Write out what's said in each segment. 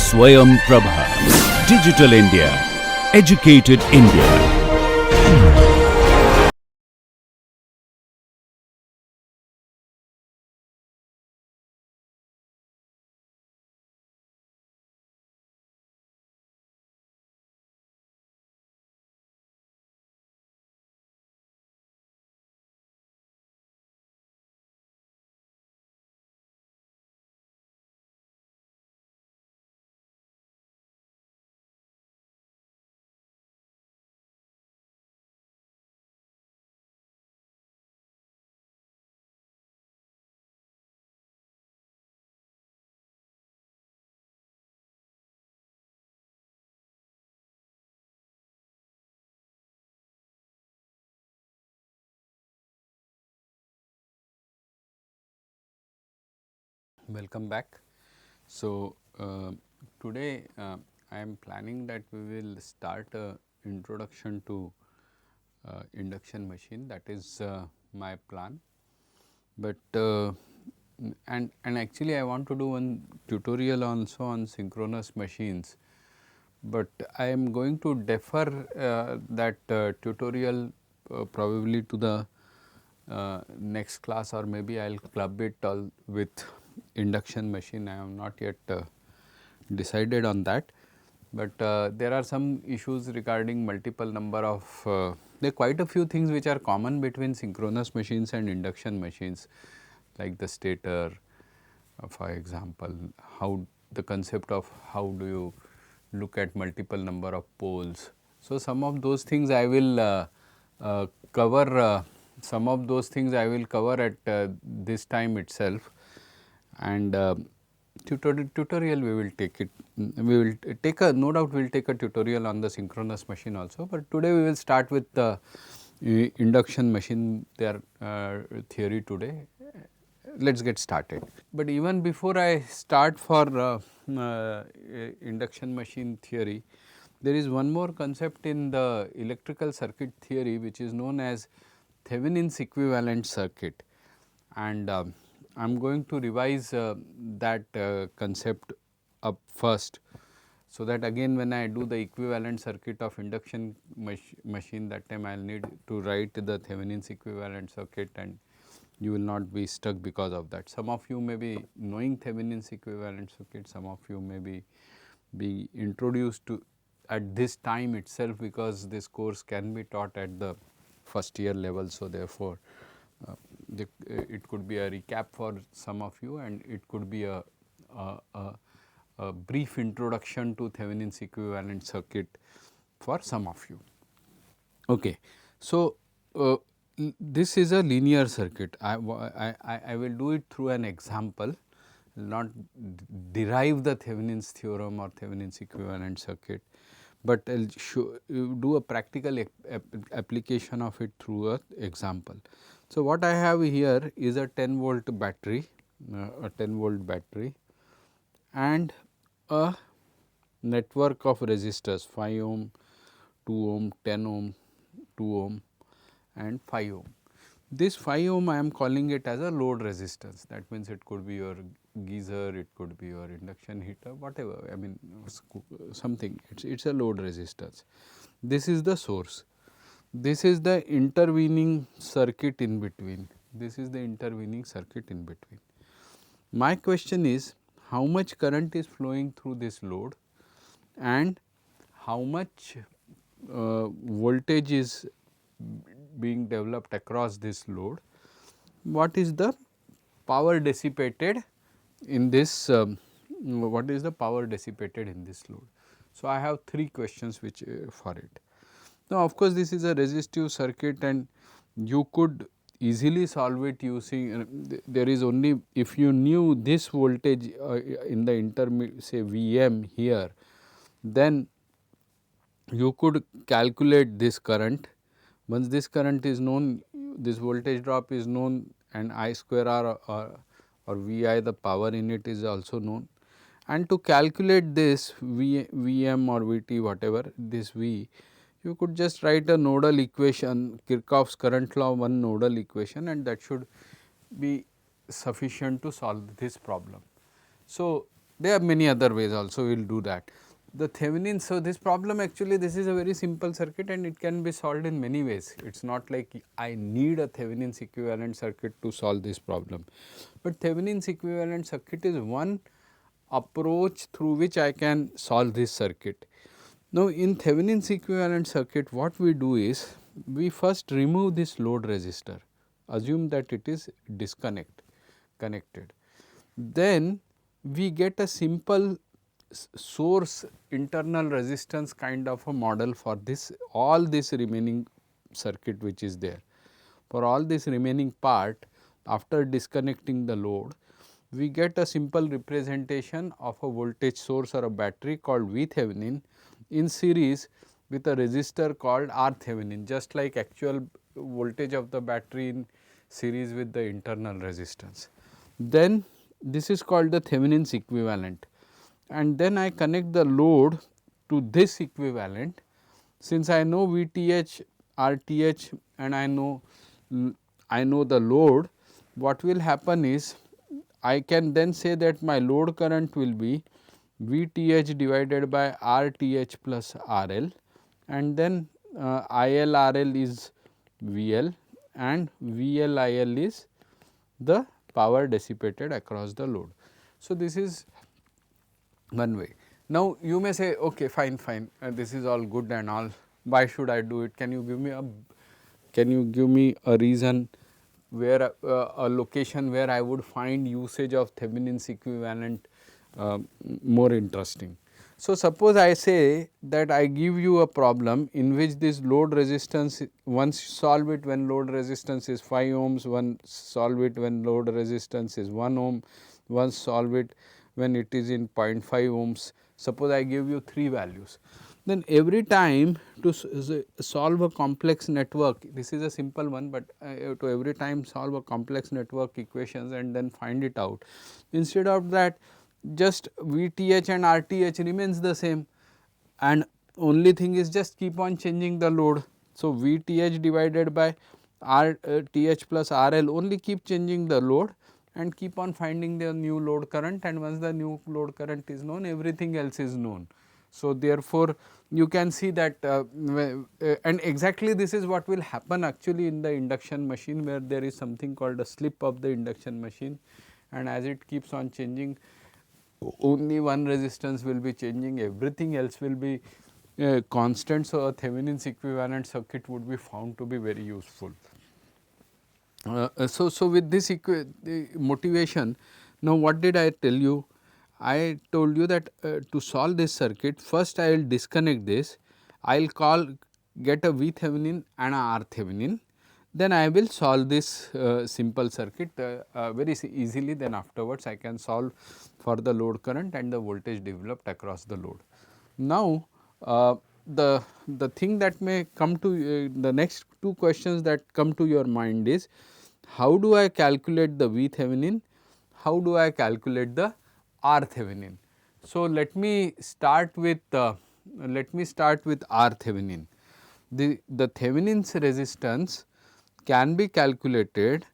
Swayam Prabha. Digital India. Educated India. Welcome back. So, today I am planning that we will start a introduction to induction machine. That is my plan. But and actually I want to do one tutorial also on synchronous machines, but I am going to defer that tutorial probably to the next class, or maybe I will club it all with induction machine. I have not yet decided on that, but there are some issues regarding multiple number of there are quite a few things which are common between synchronous machines and induction machines, like the stator, for example, how the concept of how do you look at multiple number of poles. So, some of those things I will cover, some of those things I will cover at this time itself, and tutorial we will take it, we will take a, no doubt we will take a tutorial on the synchronous machine also, but today we will start with the induction machine, their theory today. Let us get started. But even before I start for induction machine theory, there is one more concept in the electrical circuit theory which is known as Thevenin's equivalent circuit, and I am going to revise that concept up first, so that again when I do the equivalent circuit of induction machine, that time I will need to write the Thevenin's equivalent circuit, and you will not be stuck because of that. Some of you may be knowing Thevenin's equivalent circuit, some of you may be introduced to at this time itself, because this course can be taught at the first year level. So, therefore, it could be a recap for some of you, and it could be a brief introduction to Thevenin's equivalent circuit for some of you. Okay. So, this is a linear circuit. I will do it through an example, not derive the Thevenin's theorem or Thevenin's equivalent circuit, but I will do a practical application of it through an example. So, what I have here is a 10 volt battery, and a network of resistors 5 ohm, 2 ohm, 10 ohm, 2 ohm and 5 ohm. This 5 ohm I am calling it as a load resistance. That means it could be your geyser, it could be your induction heater, whatever, I mean something, it is a load resistance. This is the source, this is the intervening circuit in between, this is the intervening circuit in between. My question is, how much current is flowing through this load and how much voltage is being developed across this load, what is the power dissipated in this what is the power dissipated in this load. So, I have three questions which for it. Now, of course, this is a resistive circuit and you could easily solve it using there is only, if you knew this voltage in the intermediate, say Vm here, then you could calculate this current. Once this current is known, this voltage drop is known, and I square R or Vi, the power in it, is also known. And to calculate this Vm or Vt, whatever this V, you could just write a nodal equation, Kirchhoff's current law, one nodal equation, and that should be sufficient to solve this problem. So, There are many other ways also, we will do that. The Thevenin, so this problem actually, this is a very simple circuit and it can be solved in many ways. It is not like I need a Thevenin's equivalent circuit to solve this problem, but Thevenin's equivalent circuit is one approach through which I can solve this circuit. Now, in Thevenin's equivalent circuit, what we do is, we first remove this load resistor, assume that it is connected. Then we get a simple source internal resistance kind of a model for this, all this remaining circuit which is there. For all this remaining part, after disconnecting the load, we get a simple representation of a voltage source or a battery called V Thevenin in series with a resistor called R Thevenin, just like actual voltage of the battery in series with the internal resistance. Then this is called the Thevenin's equivalent, and then I connect the load to this equivalent. Since I know VTH, RTH and I know the load, what will happen is, I can then say that my load current will be VTH divided by RTH plus RL, and then ILRL is VL and VLIL is the power dissipated across the load. So, this is one way. Now, you may say, okay, fine, this is all good and all, why should I do it? Can you give me a reason where a location where I would find usage of Thevenin's equivalent more interesting? So, suppose I say that I give you a problem in which this load resistance, once solve it when load resistance is 5 ohms, one solve it when load resistance is 1 ohm, once solve it when it is in 0.5 ohms. Suppose I give you 3 values, then every time to solve a complex network, this is a simple one, but to every time solve a complex network equations and then find it out. Instead of that, just VTH and RTH remains the same, and only thing is just keep on changing the load. So, VTH divided by RTH plus RL, only keep changing the load and keep on finding the new load current, and once the new load current is known, everything else is known. So, therefore, you can see that and exactly this is what will happen actually in the induction machine, where there is something called a slip of the induction machine, and as it keeps on changing, only one resistance will be changing, everything else will be constant. So, a Thevenin's equivalent circuit would be found to be very useful. So, with this motivation, now what did I tell you? I told you that to solve this circuit, first I will disconnect this, I will get a V Thevenin and a R Thevenin, then I will solve this simple circuit very easily. Then afterwards I can solve for the load current and the voltage developed across the load. Now, the thing that may come to the next two questions that come to your mind is, how do I calculate the V Thevenin, how do I calculate the R Thevenin? So, let me start with R Thevenin. The Thevenin's resistance can be calculated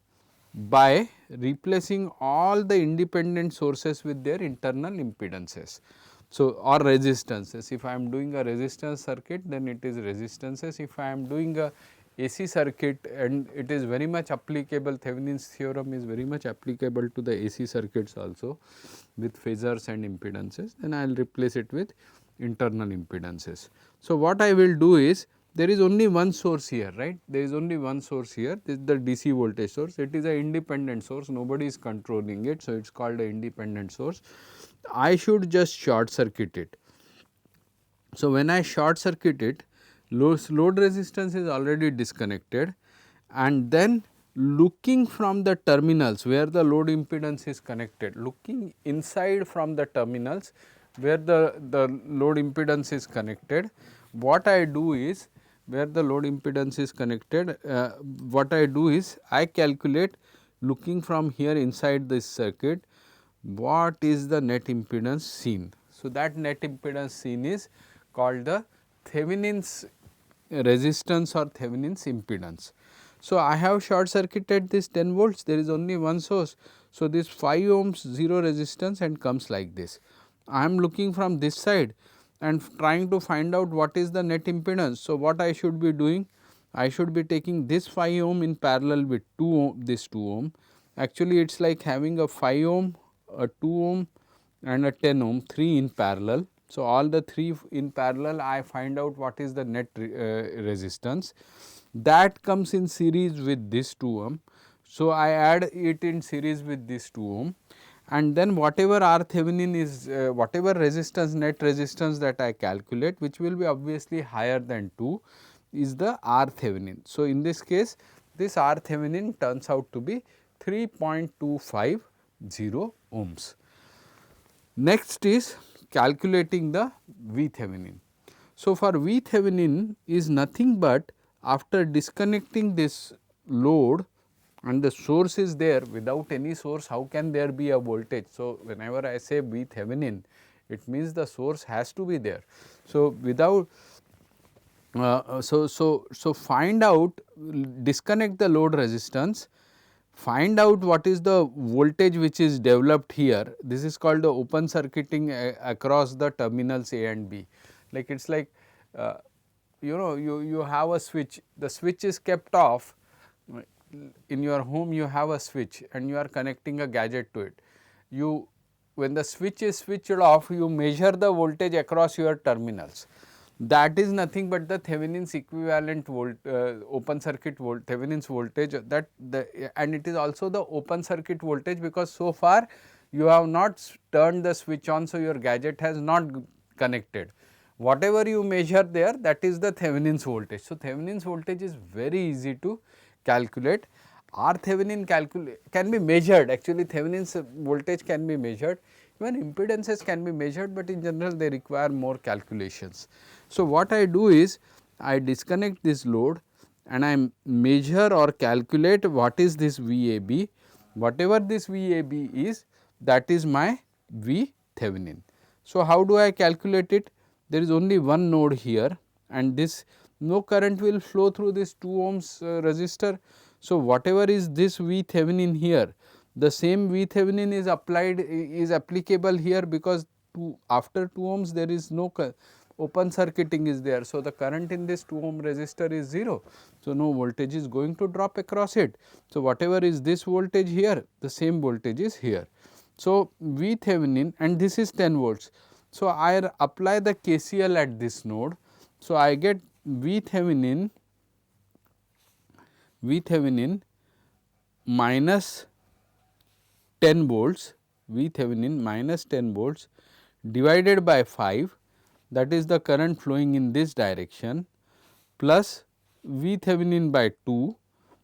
by replacing all the independent sources with their internal impedances. So, or resistances. If I am doing a resistance circuit, then it is resistances. If I am doing a AC circuit, and it is very much applicable, Thevenin's theorem is very much applicable to the AC circuits also with phasors and impedances, then I will replace it with internal impedances. So, what I will do is, there is only one source here, right? There is only one source here, this is the DC voltage source, it is an independent source, nobody is controlling it. So, it is called an independent source. I should just short circuit it. So, when I short circuit it, load resistance is already disconnected, and then looking from the terminals where the load impedance is connected, looking inside from the terminals where the load impedance is connected, what I do is, where the load impedance is connected, what I do is, I calculate looking from here inside this circuit, what is the net impedance seen. So, that net impedance seen is called the Thevenin's resistance or Thevenin's impedance. So, I have short circuited this 10 volts, there is only one source. So, this 5 ohms 0 resistance and comes like this. I am looking from this side and trying to find out what is the net impedance. So, what I should be doing? I should be taking this 5 ohm in parallel with 2 ohm, this 2 ohm. Actually, it is like having a 5 ohm, a 2 ohm and a 10 ohm, 3 in parallel. So, all the 3 in parallel, I find out what is the net resistance that comes in series with this 2 ohm. So, I add it in series with this 2 ohm, and then whatever R Thevenin is, whatever resistance, net resistance that I calculate, which will be obviously higher than 2, is the R Thevenin. So, in this case, this R Thevenin turns out to be 3.250 ohms. Next is calculating the V Thevenin. So, for V Thevenin is nothing but after disconnecting this load and the source is there, without any source how can there be a voltage. So, whenever I say V Thevenin, it means the source has to be there. So, without so find out, disconnect the load resistance, find out what is the voltage which is developed here. This is called the open circuiting across the terminals A and B. Like it is like you have a switch, the switch is kept off. In your home you have a switch and you are connecting a gadget to it. You, when the switch is switched off, you measure the voltage across your terminals. That is nothing but the Thevenin's equivalent open circuit Thevenin's voltage, that and it is also the open circuit voltage, because so far you have not turned the switch on. So, your gadget has not connected. Whatever you measure there, that is the Thevenin's voltage. So, Thevenin's voltage is very easy to calculate. R Thevenin can be measured, actually Thevenin's voltage can be measured, even impedances can be measured, but in general they require more calculations. So, what I do is I disconnect this load and I measure or calculate what is this VAB, whatever this VAB is, that is my V Thevenin. So, how do I calculate it? There is only one node here and this no current will flow through this 2 ohms resistor. So, whatever is this V Thevenin here, the same V Thevenin is applied, is applicable here, because after 2 ohms there is no open circuiting is there. So, the current in this 2 ohm resistor is 0. So, no voltage is going to drop across it. So, whatever is this voltage here, the same voltage is here. So, V Thevenin, and this is 10 volts. So, I apply the KCL at this node. So, I get V Thevenin minus 10 volts, V Thevenin minus 10 volts divided by 5, that is the current flowing in this direction, plus V Thevenin by 2,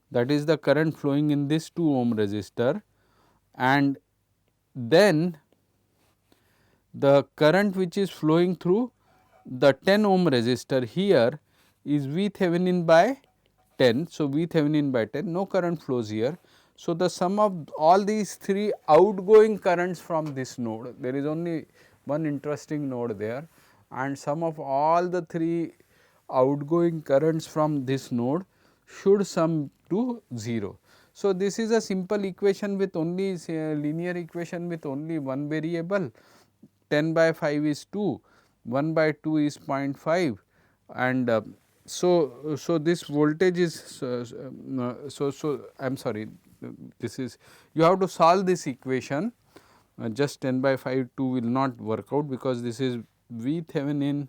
that is the current flowing in this 2 ohm resistor, and then the current which is flowing through the 10 ohm resistor here is V Thevenin by 10. So, V Thevenin by 10, no current flows here. So, the sum of all these 3 outgoing currents from this node, there is only one interesting node there, and sum of all the 3 outgoing currents from this node should sum to 0. So, this is a simple equation with only linear equation with only one variable. 10 by 5 is 2, 1 by 2 is 0.5, and so this voltage is I am sorry, this is, you have to solve this equation. Just 10 by 5 2 will not work out, because this is V Thevenin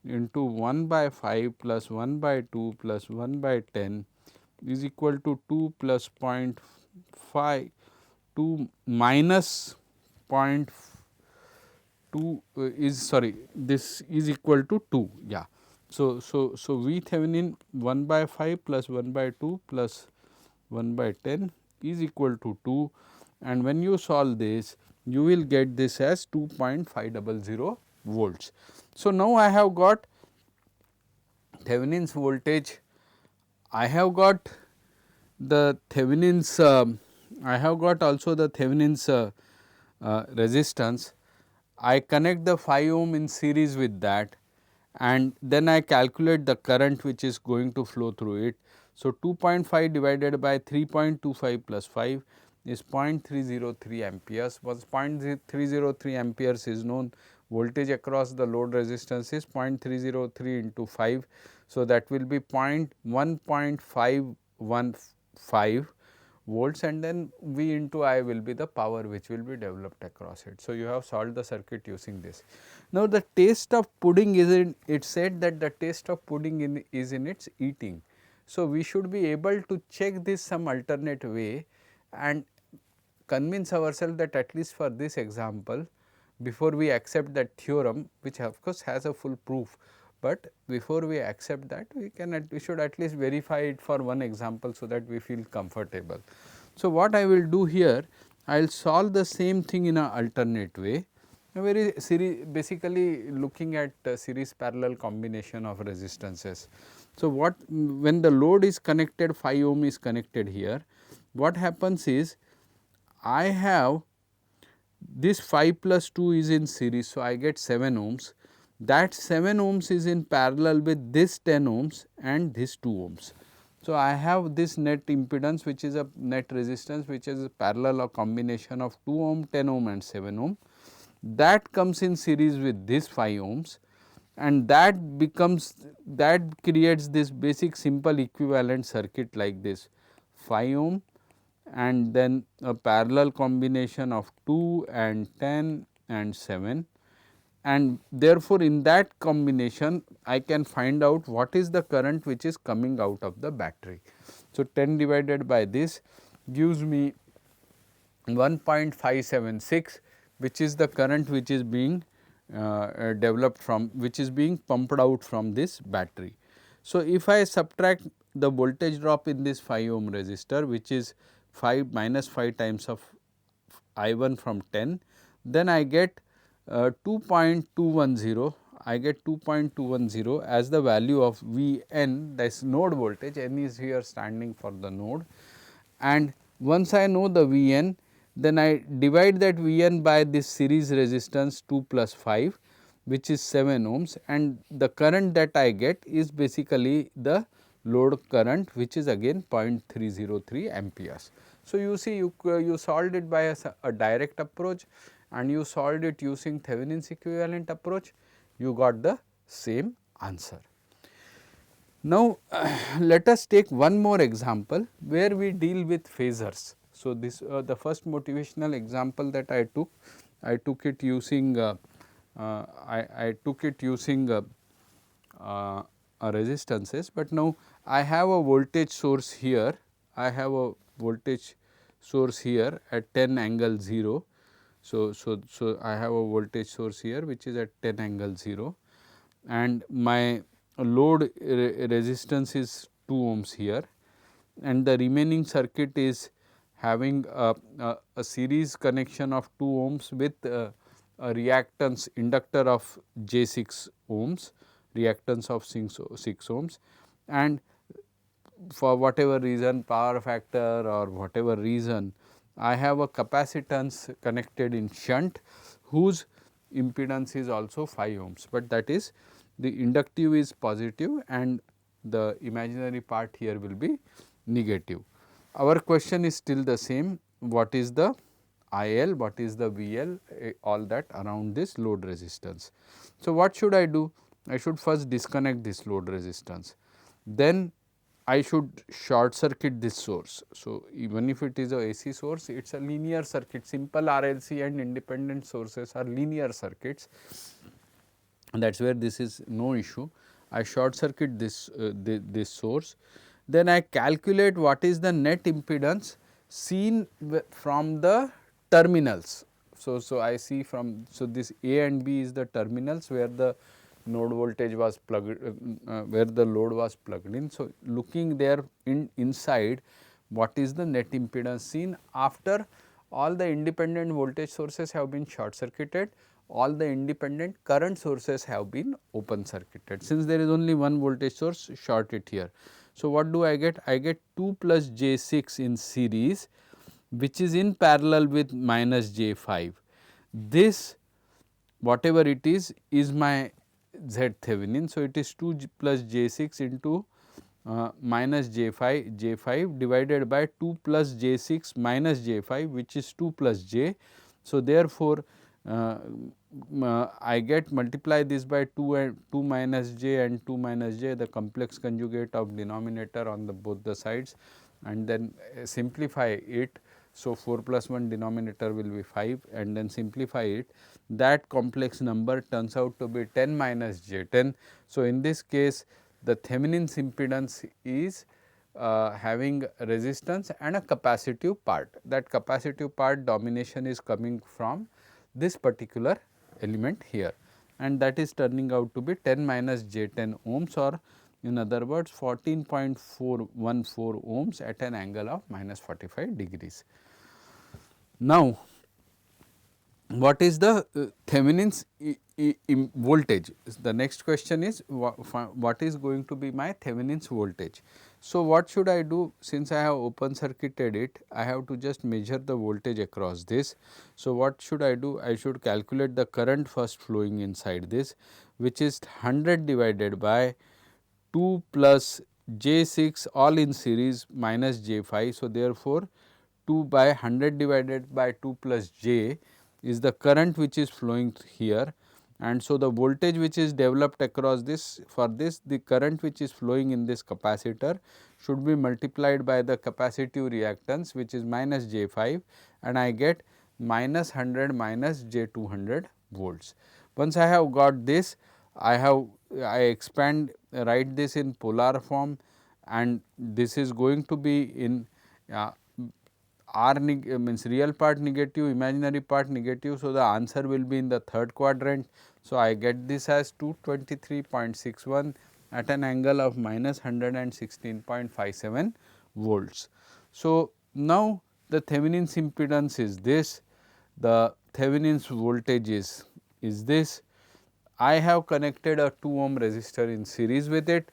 into 1 by 5 plus 1 by 2 plus 1 by 10 is equal to 2 plus 0.5, 2 minus 0.2 is, sorry, this is equal to 2, yeah. So, V Thevenin 1 by 5 plus 1 by 2 plus 1 by 10 is equal to 2, and when you solve this, you will get this as 2.500 volts. So, now I have got Thevenin's voltage, I have got the Thevenin's, I have got also the Thevenin's resistance. I connect the 5 ohm in series with that, and then I calculate the current which is going to flow through it. So, 2.5 divided by 3.25 plus 5, is 0.303 amperes. Once 0.303 amperes is known, voltage across the load resistance is 0.303 into 5. So, that will be 1.515 volts, and then V into I will be the power which will be developed across it. So, you have solved the circuit using this. Now, the taste of pudding is in, it said that the taste of pudding is in its eating. So, we should be able to check this some alternate way and convince ourselves that at least for this example, before we accept that theorem, which of course has a full proof, but before we accept that, we should at least verify it for one example, so that we feel comfortable. So, what I will do here, I will solve the same thing in an alternate way, a very basically looking at series parallel combination of resistances. So, when the load is connected, 5 ohm is connected here, what happens is I have this 5 plus 2 is in series. So, I get 7 ohms, that 7 ohms is in parallel with this 10 ohms and this 2 ohms. So, I have this net impedance, which is a net resistance, which is a parallel or combination of 2 ohm, 10 ohm and 7 ohm, that comes in series with this 5 ohms, and that creates this basic simple equivalent circuit like this, 5 ohm and then a parallel combination of 2 and 10 and 7, and therefore, in that combination I can find out what is the current which is coming out of the battery. So, 10 divided by this gives me 1.576, which is the current which is being developed from, which is being pumped out from this battery. So, if I subtract the voltage drop in this 5 ohm resistor, which is 5 minus 5 times of I 1 from 10, then I get 2.210. I get 2.210 as the value of V n, that is node voltage, n is here standing for the node, and once I know the V n, then I divide that V n by this series resistance 2 plus 5, which is 7 ohms, and the current that I get is basically the load current, which is again 0.303 amperes. So, you see you solved it by a direct approach, and you solved it using Thevenin's equivalent approach, you got the same answer. Now, let us take one more example where we deal with phasors. So, this the first motivational example that I took it using resistances, but now I have a voltage source here. I have a voltage source here at 10 angle 0. So, I have a voltage source here which is at 10 angle 0, and my load resistance is 2 ohms here, and the remaining circuit is having a series connection of 2 ohms with a reactance inductor of J 6 ohms, reactance of 6 ohms, and for whatever reason, power factor or whatever reason, I have a capacitance connected in shunt whose impedance is also 5 ohms, but that is the inductive is positive and the imaginary part here will be negative. Our question is still the same, what is the IL, what is the VL, all that around this load resistance. So, what should I do? I should first disconnect this load resistance, then I should short circuit this source. So, even if it is a AC source, it is a linear circuit, simple RLC and independent sources are linear circuits, and that is where this is no issue. I short circuit this this source, then I calculate what is the net impedance seen from the terminals. So, I see from, so this A and B is the terminals where the node voltage was plugged, where the load was plugged in. So, looking there inside, what is the net impedance seen after all the independent voltage sources have been short circuited, all the independent current sources have been open circuited. Since there is only one voltage source, short it here. So, what do I get? I get 2 plus J 6 in series, which is in parallel with minus J 5. This whatever it is my Z Thevenin. So, it is 2 plus J 6 into minus J5 divided by 2 plus J6 minus J5, which is 2 plus J. So, therefore, I get multiply this by 2 and 2 minus J and 2 minus J, the complex conjugate of denominator on the both the sides, and then simplify it. So, 4 plus 1 denominator will be 5, and then simplify it, that complex number turns out to be 10 minus J 10. So, in this case the Thevenin's impedance is having resistance and a capacitive part. That capacitive part domination is coming from this particular element here, and that is turning out to be 10 minus J 10 ohms, or in other words 14.414 ohms at an angle of minus 45 degrees. Now, what is the Thevenin's voltage? The next question is what is going to be my Thevenin's voltage. So, what should I do? Since I have open circuited it, I have to just measure the voltage across this. So, what should I do? I should calculate the current first flowing inside this, which is 100 divided by 2 plus J 6 all in series minus J 5. So, therefore, 2 by 100 divided by 2 plus J is the current which is flowing here, and so the voltage which is developed across this, for this the current which is flowing in this capacitor should be multiplied by the capacitive reactance, which is minus J 5, and I get minus 100 minus J 200 volts. Once I have got this, I expand, write this in polar form, and this is going to be in R means real part negative, imaginary part negative. So, the answer will be in the third quadrant. So, I get this as 223.61 at an angle of minus 116.57 volts. So, now the Thevenin's impedance is this, the Thevenin's voltage is this. I have connected a 2 ohm resistor in series with it,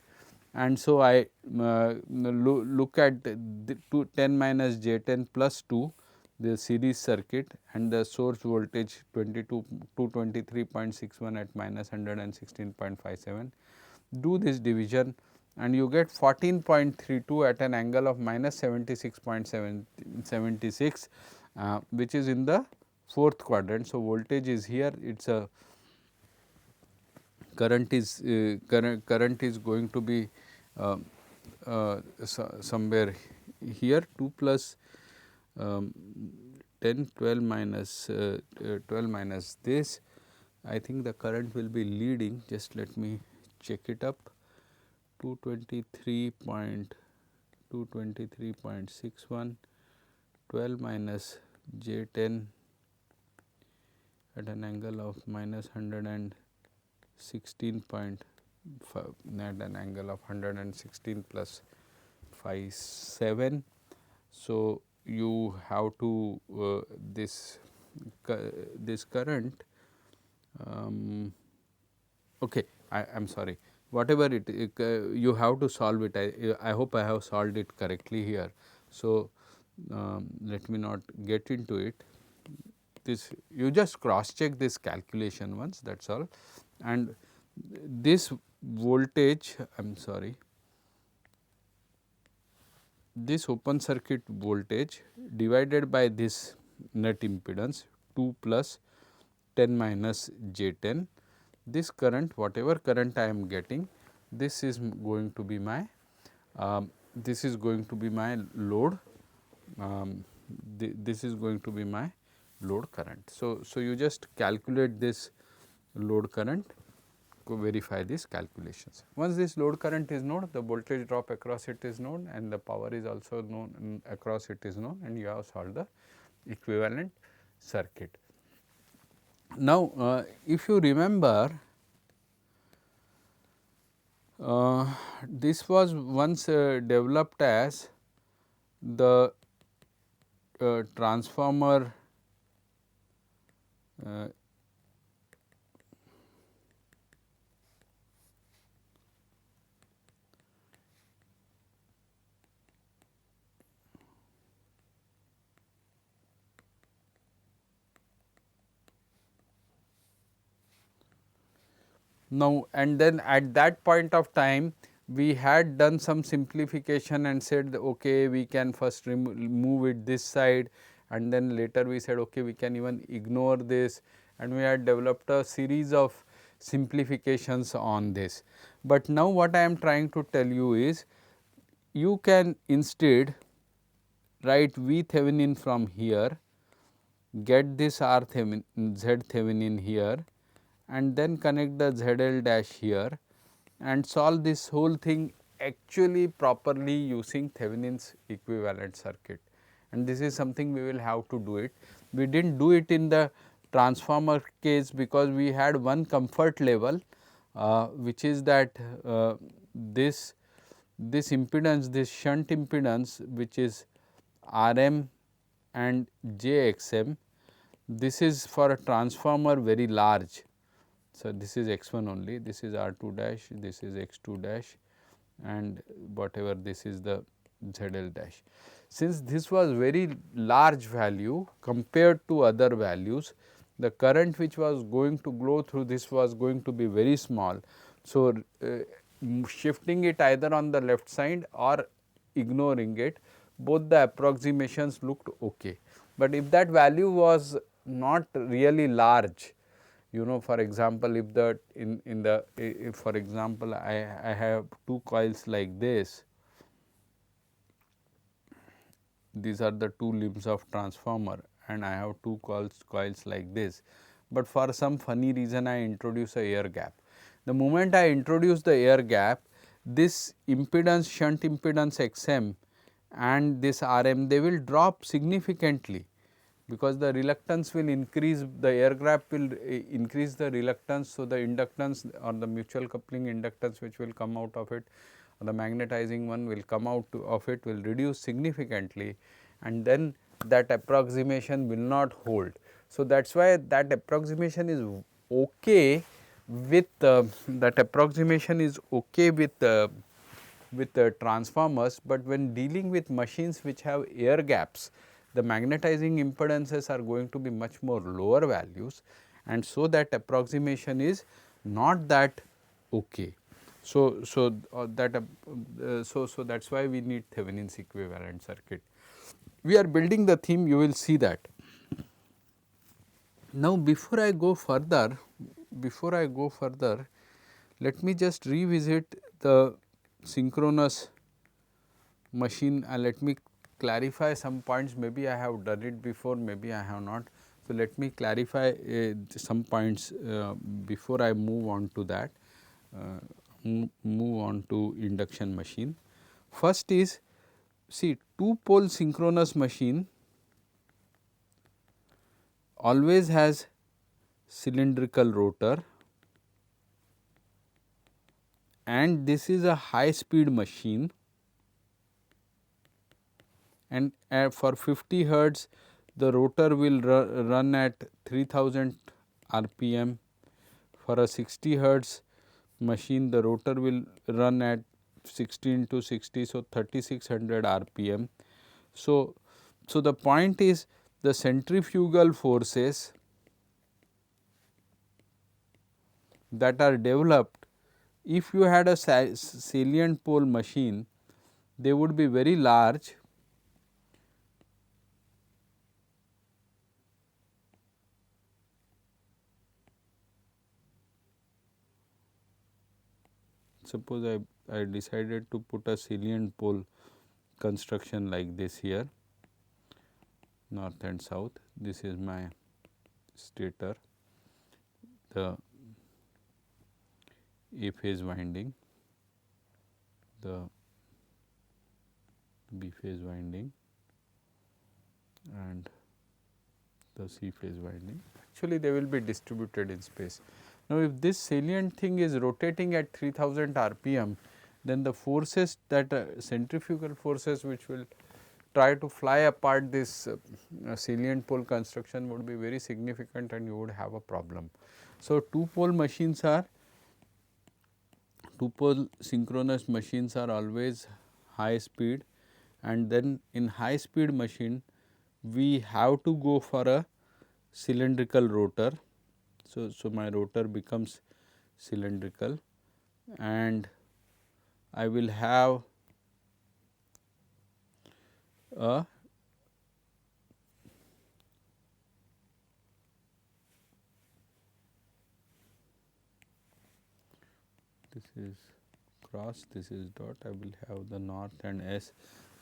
and so I look at the 10 minus J 10 plus 2, the series circuit, and the source voltage 223.61 at minus 116.57. Do this division and you get 14.32 at an angle of minus 76.76, which is in the fourth quadrant. So, voltage is here, it is a current is going to be somewhere here 2 plus 10 12 minus 12 minus this. I think the current will be leading, just let me check it up, 223.61, 12 minus J 10 at an angle of minus 116.5 at an angle of 116 plus 57. So, you have to this current, okay, I am sorry, whatever it you have to solve it. I hope I have solved it correctly here. So, let me not get into it. This you just cross check this calculation once, that is all, and this voltage, I am sorry, this open circuit voltage divided by this net impedance 2 plus 10 minus J 10, this current, whatever current I am getting, this is going to be my load, this is going to be my load current. So, you just calculate this load current, verify these calculations. Once this load current is known, the voltage drop across it is known, and the power is also known across it is known, and you have solved the equivalent circuit. Now, if you remember, this was once developed as the transformer now, and then at that point of time we had done some simplification and said okay, we can first move it this side, and then later we said okay, we can even ignore this, and we had developed a series of simplifications on this. But now what I am trying to tell you is, you can instead write V Thevenin from here, get this R Thevenin, Z Thevenin here, and then connect the ZL dash here and solve this whole thing actually properly using Thevenin's equivalent circuit. And this is something we will have to do it. We did not do it in the transformer case because we had one comfort level, which is that this impedance, this shunt impedance, which is Rm and Jxm, this is for a transformer very large. So, this is x 1 only, this is R 2 dash, this is x 2 dash, and whatever this is the ZL dash. Since this was very large value compared to other values, the current which was going to flow through this was going to be very small. So, shifting it either on the left side or ignoring it, both the approximations looked okay. But if that value was not really large, you know, for example, if the if for example, I have two coils like this, these are the two limbs of transformer, and I have two coils like this, but for some funny reason I introduce a air gap. The moment I introduce the air gap, this impedance, shunt impedance Xm and this Rm, they will drop significantly, because the reluctance will increase, the air gap will increase the reluctance. So, the inductance or the mutual coupling inductance which will come out of it, or the magnetizing one will come out of it, will reduce significantly, and then that approximation will not hold. So, that is why that approximation is okay with that approximation is okay with transformers, but when dealing with machines which have air gaps, the magnetizing impedances are going to be much more lower values, and so that approximation is not that okay. So, that is why we need Thevenin's equivalent circuit. We are building the theme, you will see that. Now, before I go further, let me just revisit the synchronous machine, and let me clarify some points. Maybe I have done it before, maybe I have not. So, let me clarify some points before I move on to that, move on to induction machine. First is, see, two pole synchronous machine always has cylindrical rotor, and this is a high speed machine, and for 50 hertz the rotor will run at 3000 rpm. For a 60 hertz machine, the rotor will run at 16 to 60, so 3600 rpm. So, the point is, the centrifugal forces that are developed, if you had a salient pole machine, they would be very large, suppose I decided to put a salient pole construction like this here, north and south. This is my stator, the A phase winding, the B phase winding, and the C phase winding. Actually, they will be distributed in space. Now, if this salient thing is rotating at 3000 rpm, then the forces that centrifugal forces which will try to fly apart this salient pole construction would be very significant, and you would have a problem. So, two pole synchronous machines are always high speed, and then in high speed machine we have to go for a cylindrical rotor. So, my rotor becomes cylindrical, and I will have a this is cross, this is dot, I will have the north and S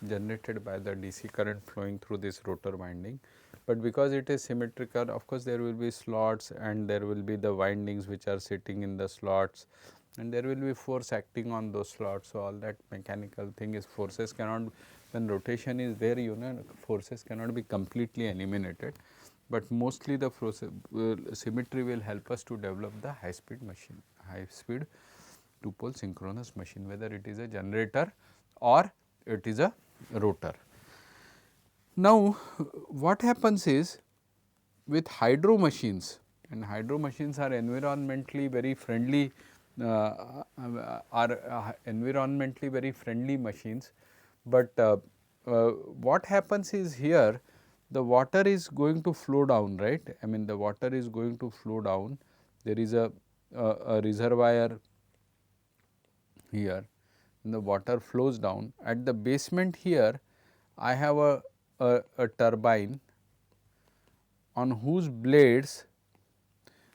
generated by the DC current flowing through this rotor winding. But because it is symmetrical, of course, there will be slots and there will be the windings which are sitting in the slots, and there will be force acting on those slots. So, all that mechanical thing is forces cannot, when rotation is there, forces cannot be completely eliminated, but mostly the symmetry will help us to develop the high speed machine, high speed two pole synchronous machine, whether it is a generator or it is a rotor. Now, what happens is with hydro machines, and hydro machines are environmentally very friendly, machines, but what happens is here the water is going to flow down, right. I mean, the water is going to flow down. There is a reservoir here, and the water flows down. At the basement here, I have a turbine on whose blades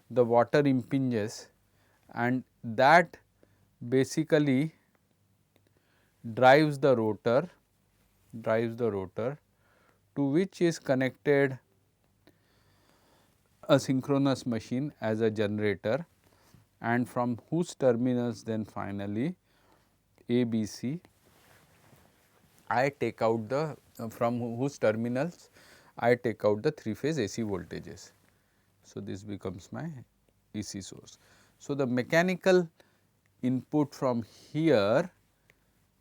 the water impinges, and that basically drives the rotor to which is connected a synchronous machine as a generator, and from whose terminals then finally A, B, C, I take out the from whose terminals I take out the 3 phase AC voltages. So, this becomes my AC source. So, the mechanical input from here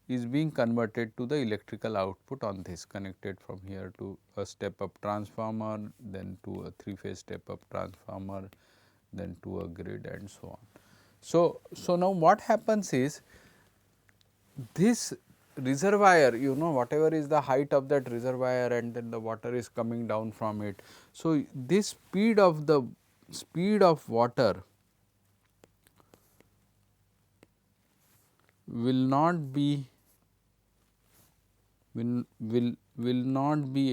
is being converted to the electrical output on this, connected from here to a step up transformer, then to a 3 phase step up transformer, then to a grid and so on. So, now what happens is this reservoir, whatever is the height of that reservoir, and then the water is coming down from it. So, this speed of water will not be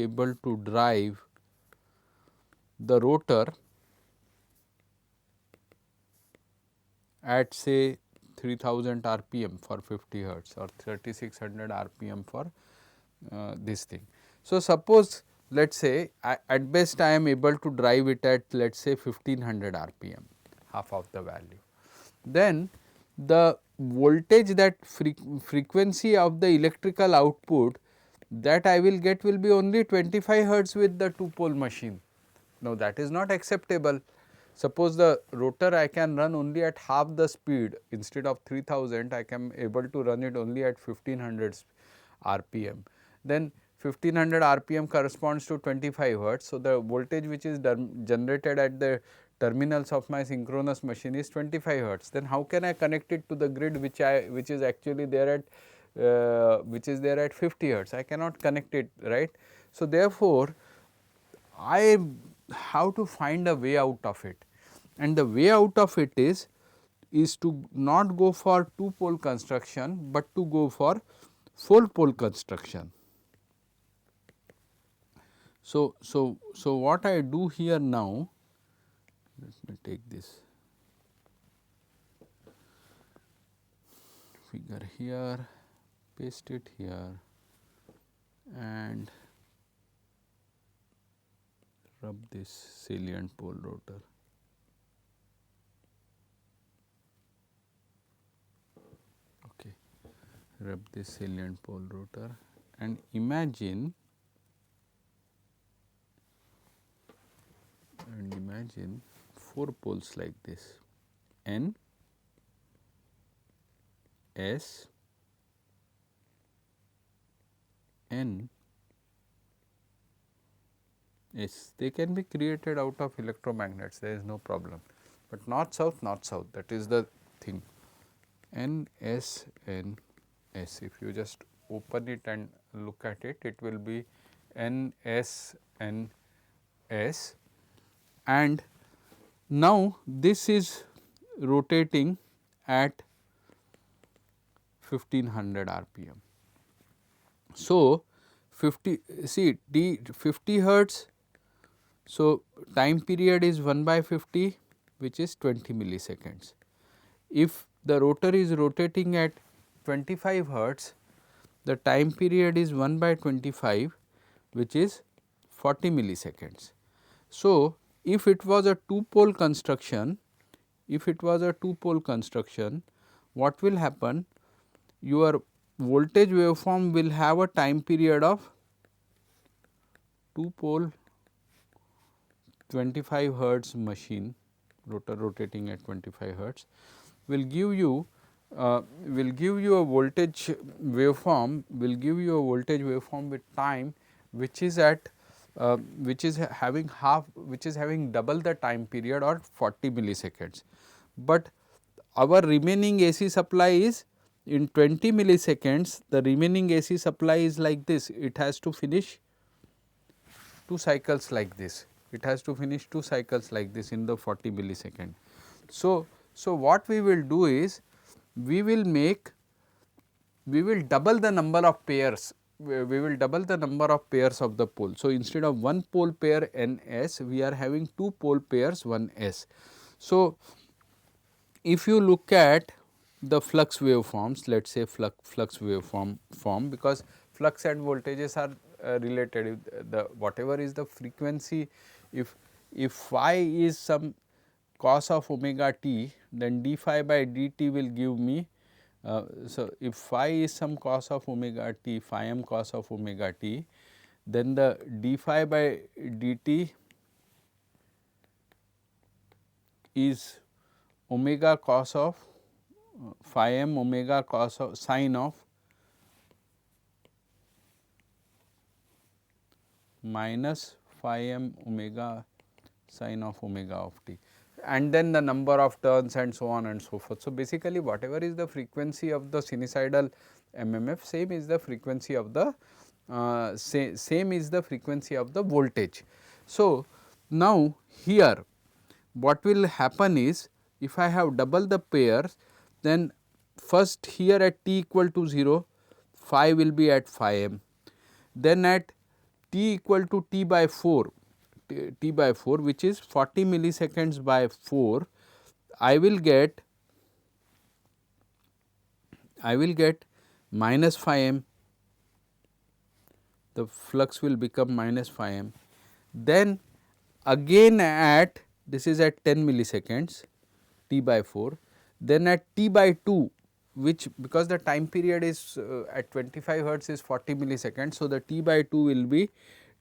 able to drive the rotor at say 3000 rpm for 50 hertz or 3600 rpm for this thing. So, suppose let us say at best I am able to drive it at let us say 1500 rpm, half of the value. Then the voltage, that frequency of the electrical output that I will get will be only 25 hertz with the two pole machine. Now, that is not acceptable. Suppose the rotor I can run only at half the speed, instead of 3000 I can able to run it only at 1500 rpm. Then 1500 rpm corresponds to 25 hertz. So, the voltage which is generated at the terminals of my synchronous machine is 25 hertz. Then how can I connect it to the grid which is actually there at 50 hertz? I cannot connect it, right. So, therefore, I have to find a way out of it, and the way out of it is to not go for two pole construction, but to go for 4 pole construction. So, what I do here now, let me take this figure here, paste it here and rub this salient pole rotor. Okay, rub this salient pole rotor and imagine 4 poles like this, N, S, N, S. They can be created out of electromagnets, there is no problem, but north south, that is the thing. N, S, N, S. If you just open it and look at it, it will be N, S, N, S, and now this is rotating at 1500 rpm. So, 50 see d 50 hertz. So, time period is 1 by 50, which is 20 milliseconds. If the rotor is rotating at 25 hertz, the time period is 1 by 25, which is 40 milliseconds. So, if it was a two pole construction, what will happen? Your voltage waveform will have a time period of two pole 25 hertz machine, rotor rotating at 25 hertz, will give you a voltage waveform, with time which is at which is having double the time period, or 40 milliseconds. But our remaining AC supply is in 20 milliseconds. The remaining AC supply is like this, it has to finish 2 cycles like this, in the 40 millisecond. So, what we will do is, we will double the number of pairs, of the pole. So, instead of one pole pair Ns, we are having two pole pairs 1s. So, if you look at the flux waveforms, let us say flux waveform, because flux and voltages are related. The whatever is the frequency, if phi is some cos of omega t, then d phi by dt will give me. So, if phi is some cos of omega t, phi m cos of omega t, then the d phi by dt is omega cos of phi m omega cos of sine of minus phi m omega sine of omega of t, and then the number of turns and so on and so forth. So, basically whatever is the frequency of the sinusoidal MMF, same is the frequency of the voltage. So, now here what will happen is, if I have double the pairs, then first here at t equal to 0, phi will be at phi m, then at t equal to t by 4, which is 40 milliseconds by 4, I will get minus phi m, the flux will become minus phi m. Then again at, this is at 10 milliseconds, t by 4, then at t by 2, which because the time period is at 25 hertz is 40 milliseconds. So, the t by 2 will be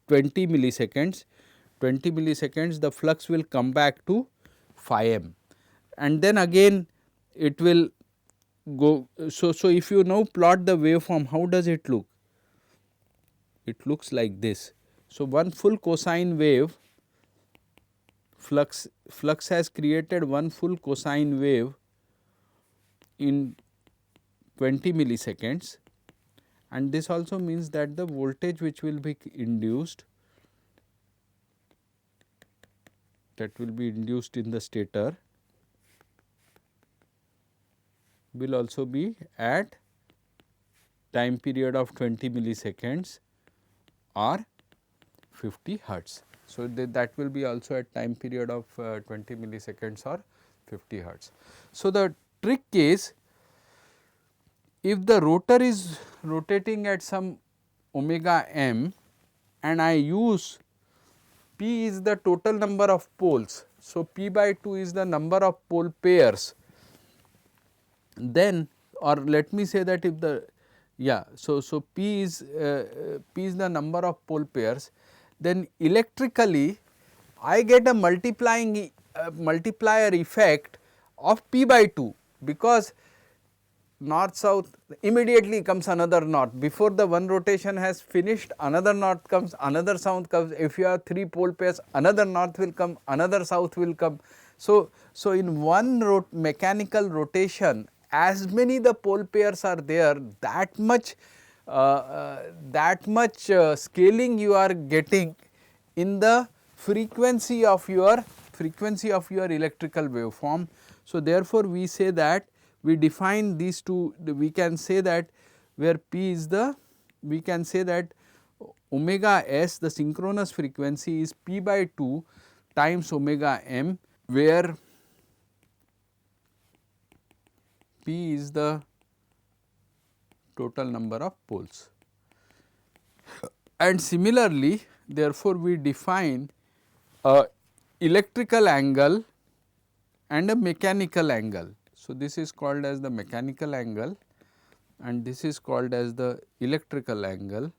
20 milliseconds, the flux will come back to phi m, and then again it will go. So, if you now plot the waveform, how does it look? It looks like this. So, one full cosine wave, flux has created one full cosine wave in 20 milliseconds, and this also means that the voltage which will be induced, in the stator, will also be at time period of 20 milliseconds or 50 hertz. So, that will be also at time period of 20 milliseconds or 50 hertz. So, the trick is, if the rotor is rotating at some omega m and I use p is the total number of poles. So, p by 2 is the number of pole pairs, then, or let me say that if the so p is the number of pole pairs, then electrically I get a multiplier effect of p by 2, because north south immediately comes another north, before the one rotation has finished another north comes, another south comes. If you have 3 pole pairs, another north will come, another south will come. So, in one mechanical rotation, as many the pole pairs are there, that much scaling you are getting in the frequency of your electrical waveform. So, therefore, we say that we define these two, we can say that where P is the, we can say that omega s, the synchronous frequency, is P by 2 times omega m, where P is the total number of poles. And similarly, therefore, we define a electrical angle and a mechanical angle. So, this is called as the mechanical angle and this is called as the electrical angle,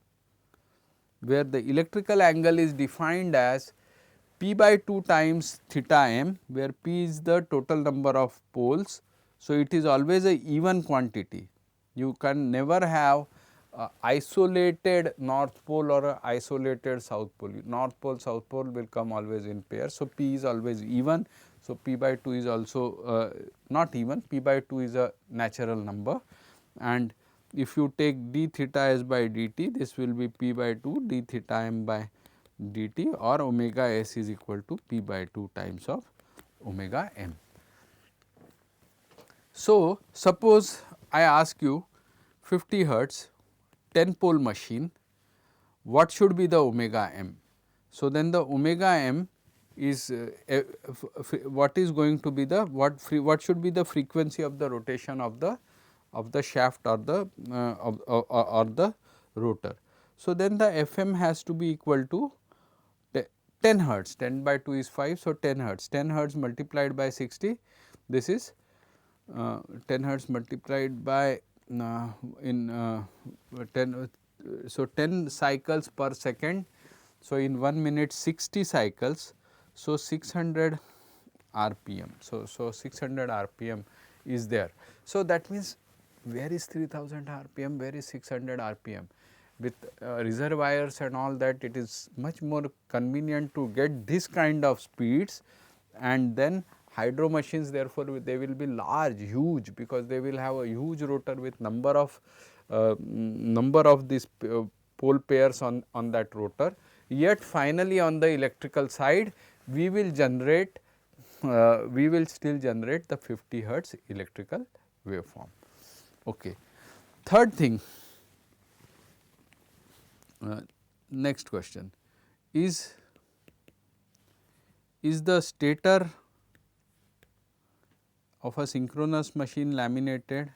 where the electrical angle is defined as P by 2 times theta m, where P is the total number of poles. So, it is always a even quantity. You can never have isolated north pole or a isolated south pole. North pole, south pole will come always in pairs. So, P is always even. So, P by 2 is also not even, P by 2 is a natural number, and if you take d theta s by dt, this will be P by 2 d theta m by dt, or omega s is equal to P by 2 times of omega m. So, suppose I ask you 50 hertz 10 pole machine, what should be the omega m? So, then the omega m is what is going to be the what should be the frequency of the rotation of the shaft or the or the rotor. So, then the Fm has to be equal to 10 hertz, 10 by 2 is 5. So, 10 hertz, 10 hertz multiplied by 60, this is 10 hertz multiplied by 10, so 10 cycles per second. So, in 1 minute 60 cycles, so 600 rpm. So 600 rpm is there. So, that means where is 3000 rpm, where is 600 rpm? With reservoirs and all that, it is much more convenient to get this kind of speeds, and then hydro machines, therefore, they will be large, huge, because they will have a huge rotor with number of these pole pairs on that rotor. Yet finally, on the electrical side, we will generate we will still generate the 50 hertz electrical waveform. Okay. Third thing, next question, is the stator of a synchronous machine laminated,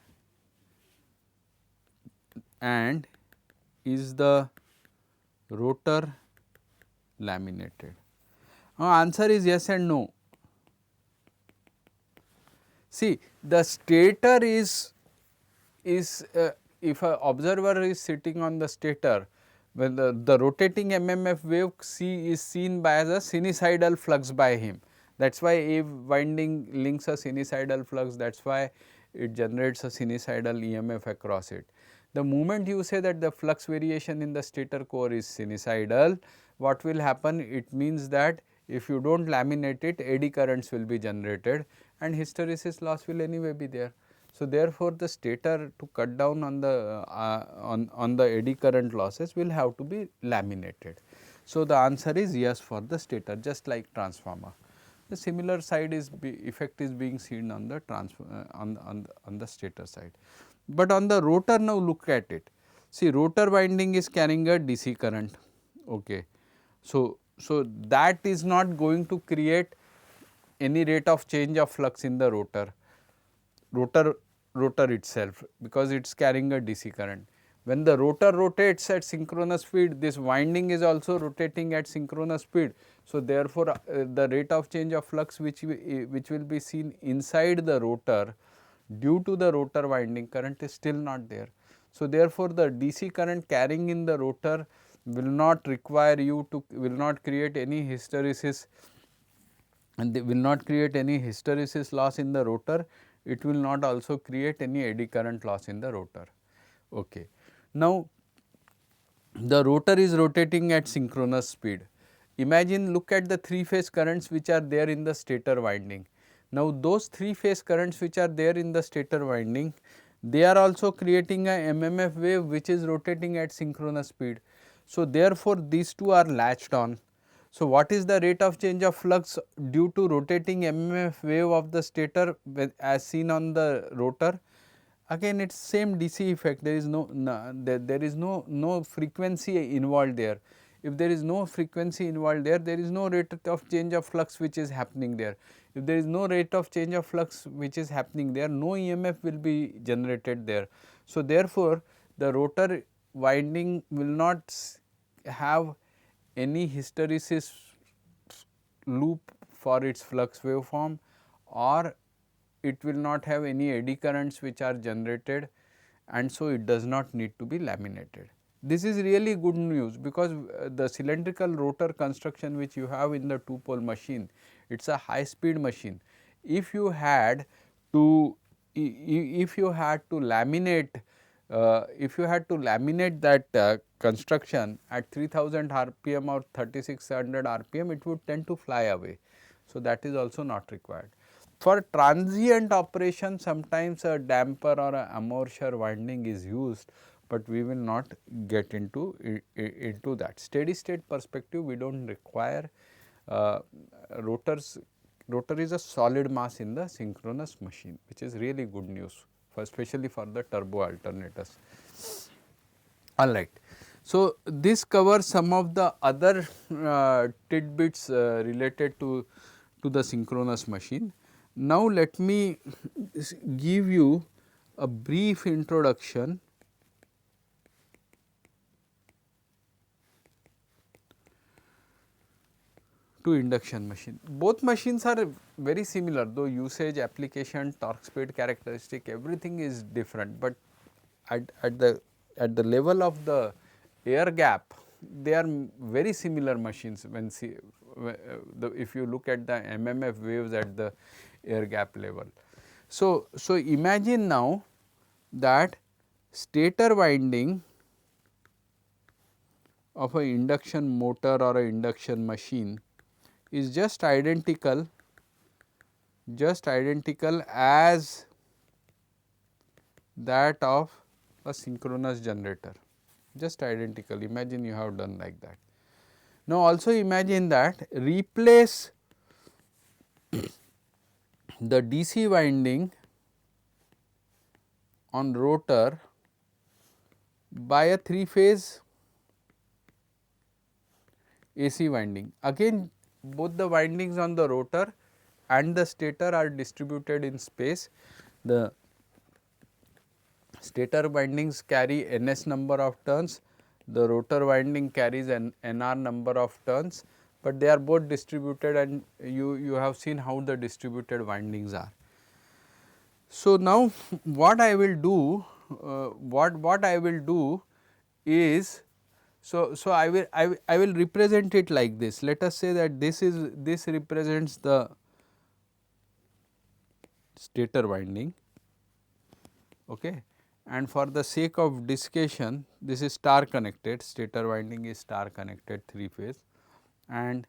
and is the rotor laminated? Answer is yes and no. See, the stator is if an observer is sitting on the stator, when the rotating MMF wave is seen by as a sinusoidal flux by him. That is why a winding links a sinusoidal flux, that is why it generates a sinusoidal EMF across it. The moment you say that the flux variation in the stator core is sinusoidal, what will happen? It means that if you do not laminate it, eddy currents will be generated and hysteresis loss will anyway be there. So, therefore, the stator, to cut down on the eddy current losses, will have to be laminated. So, the answer is yes for the stator, just like transformer. The similar side is effect is being seen on the on the stator side. But on the rotor, now look at it. See, rotor winding is carrying a DC current. Okay. So, that is not going to create any rate of change of flux in the rotor itself, because it is carrying a DC current. When the rotor rotates at synchronous speed, this winding is also rotating at synchronous speed. So, therefore, the rate of change of flux which will be seen inside the rotor due to the rotor winding current is still not there. So, therefore, the DC current carrying in the rotor will not require you to, will not create any hysteresis, and they will not create any hysteresis loss in the rotor. It will not also create any eddy current loss in the rotor. Okay. Now, the rotor is rotating at synchronous speed. Imagine, look at the 3-phase currents which are there in the stator winding. Now, those 3-phase currents which are there in the stator winding, they are also creating a MMF wave which is rotating at synchronous speed. So, therefore, these two are latched on. So, what is the rate of change of flux due to rotating MMF wave of the stator as seen on the rotor? Again it is same DC effect, there is there is no frequency involved there. If there is no frequency involved there, there is no rate of change of flux which is happening there. If there is no rate of change of flux which is happening there, no EMF will be generated there. So, therefore, the rotor winding will not have any hysteresis loop for its flux waveform, or it will not have any eddy currents which are generated, and so it does not need to be laminated. This is really good news, because the cylindrical rotor construction which you have in the two pole machine, it is a high speed machine. If you had to laminate that construction at 3000 rpm or 3600 rpm, it would tend to fly away. So, that is also not required. For transient operation, sometimes a damper or a amortiseur winding is used, but we will not get into that. Steady state perspective, we do not require rotors. Rotor is a solid mass in the synchronous machine, which is really good news, especially for the turbo alternators. All right. So, this covers some of the other tidbits related to the synchronous machine. Now, let me give you a brief introduction to induction machine. Both machines are very similar, though usage, application, torque speed characteristic, everything is different, but at the level of the air gap, they are very similar machines when if you look at the MMF waves at the air gap level. So, imagine now that stator winding of a induction motor or a induction machine is just identical as that of a synchronous generator, just identical. Imagine you have done like that. Now, also imagine that replace the DC winding on rotor by a 3-phase AC winding. Again, both the windings on the rotor and the stator are distributed in space. The stator windings carry ns number of turns, the rotor winding carries an nr number of turns, but they are both distributed, and you have seen how the distributed windings are. So, now what I will do is, so I will represent it like this. Let us say that this represents the stator winding, okay, and for the sake of discussion, this is star connected, stator winding is star connected 3-phase, and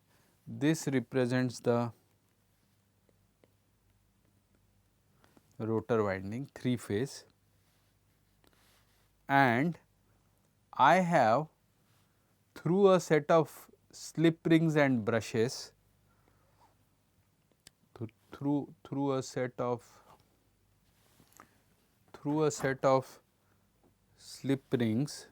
this represents the rotor winding 3-phase, and I have, through a set of slip rings and brushes, through a set of slip rings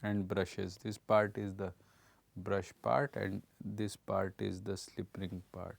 and brushes. This part is the brush part and this part is the slip ring part.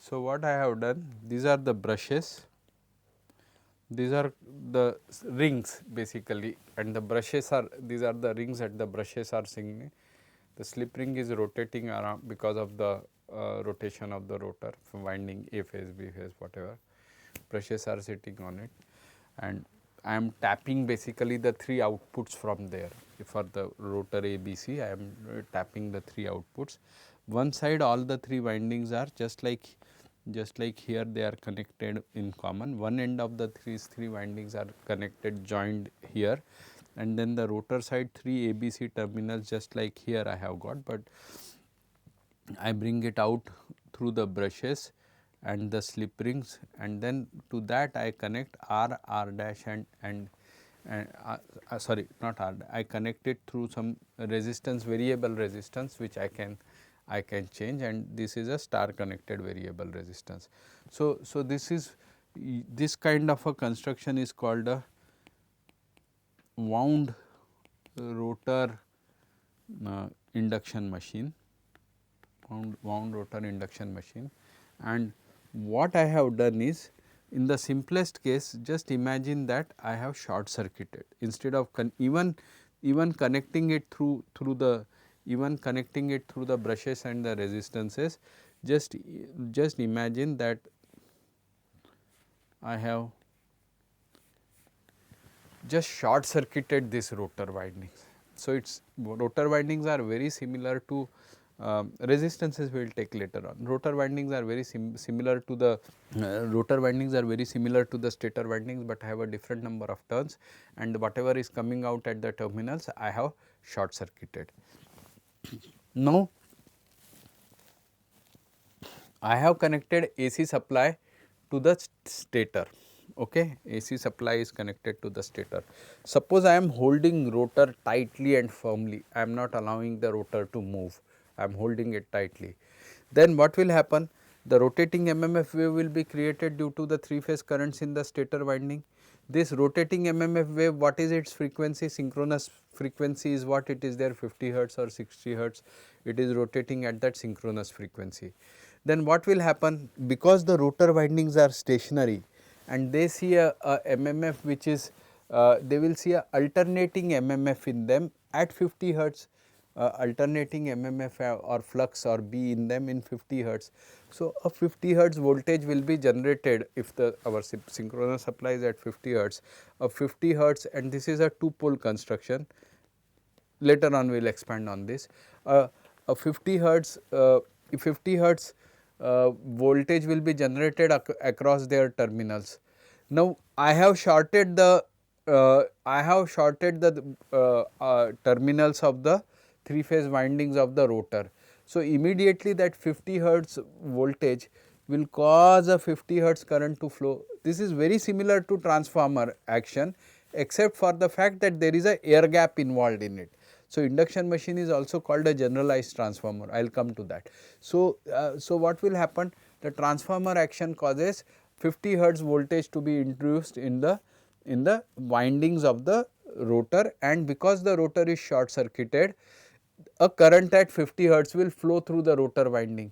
So, what I have done, these are the brushes, these are the rings basically, and the brushes are, these are the rings and the brushes are singing. The slip ring is rotating around because of the rotation of the rotor from winding A phase, B phase, whatever. Brushes are sitting on it, and I am tapping basically the 3 outputs from there. For the rotor A, B, C, I am tapping the 3 outputs. One side all the 3 windings are just like here they are connected in common. One end of the 3 windings are connected, joined here, and then the rotor side 3 ABC terminals just like here I have got, but I bring it out through the brushes and the slip rings, and then to that I connect R, R dash and sorry, not R, I connect it through some resistance, variable resistance, which I can change, and this is a star connected variable resistance. So, this kind of a construction is called a wound rotor induction machine, wound rotor induction machine. And what I have done is, in the simplest case, just imagine that I have short circuited, instead of even connecting it through the brushes and the resistances. Just imagine that I have just short circuited this rotor windings. So, its rotor windings are very similar to resistances we will take later on. Rotor windings are very similar to the stator windings, but have a different number of turns, and whatever is coming out at the terminals I have short circuited. Now, I have connected AC supply to the stator. Okay, AC supply is connected to the stator. Suppose I am holding rotor tightly and firmly, I am not allowing the rotor to move, I am holding it tightly. Then what will happen? The rotating MMF wave will be created due to the 3 phase currents in the stator winding. This rotating MMF wave, what is its frequency? Synchronous frequency is what it is there, 50 hertz or 60 hertz, it is rotating at that synchronous frequency. Then what will happen? Because the rotor windings are stationary and they see a MMF which is, they will see a alternating MMF in them at 50 hertz, alternating MMF or flux or B in them in 50 hertz. So, a 50 hertz voltage will be generated if our synchronous supply is at 50 hertz, a 50 hertz, and this is a 2 pole construction. Later on we will expand on this. A 50 hertz, 50 hertz voltage will be generated across their terminals. Now, I have shorted the terminals of the 3 phase windings of the rotor. So, immediately that 50 hertz voltage will cause a 50 hertz current to flow. This is very similar to transformer action, except for the fact that there is a air gap involved in it. So, induction machine is also called a generalized transformer, I will come to that. So, what will happen? The transformer action causes 50 hertz voltage to be introduced in the windings of the rotor, and because the rotor is short circuited, a current at 50 hertz will flow through the rotor winding.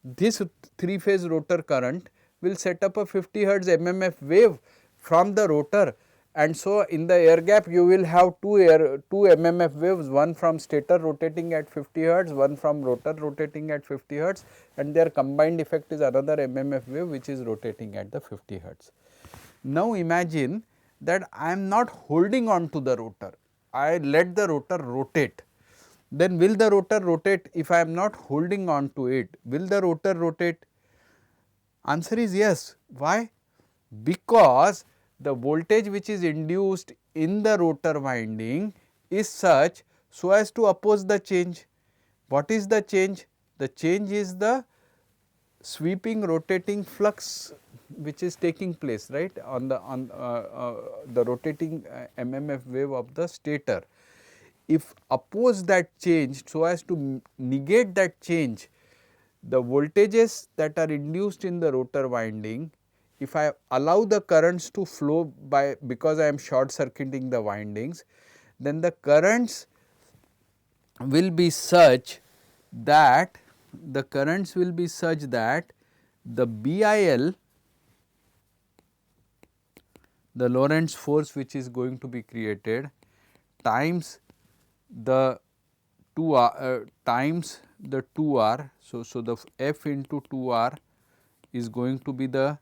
This 3 phase rotor current will set up a 50 hertz MMF wave from the rotor, and so in the air gap you will have two MMF waves, one from stator rotating at 50 hertz, one from rotor rotating at 50 hertz, and their combined effect is another MMF wave which is rotating at the 50 hertz. Now, imagine that I am not holding on to the rotor, I let the rotor rotate. Then will the rotor rotate if I am not holding on to it? Will the rotor rotate? Answer is yes. Why? Because the voltage which is induced in the rotor winding is such so as to oppose the change. What is the change? The change is the sweeping rotating flux which is taking place, right, on the rotating MMF wave of the stator. If oppose that change so as to negate that change, the voltages that are induced in the rotor winding, if I allow the currents to flow because I am short circuiting the windings, then the currents will be such that the BIL, the Lorentz force which is going to be created, times the 2R times the 2R. So, the F into 2R is going to be the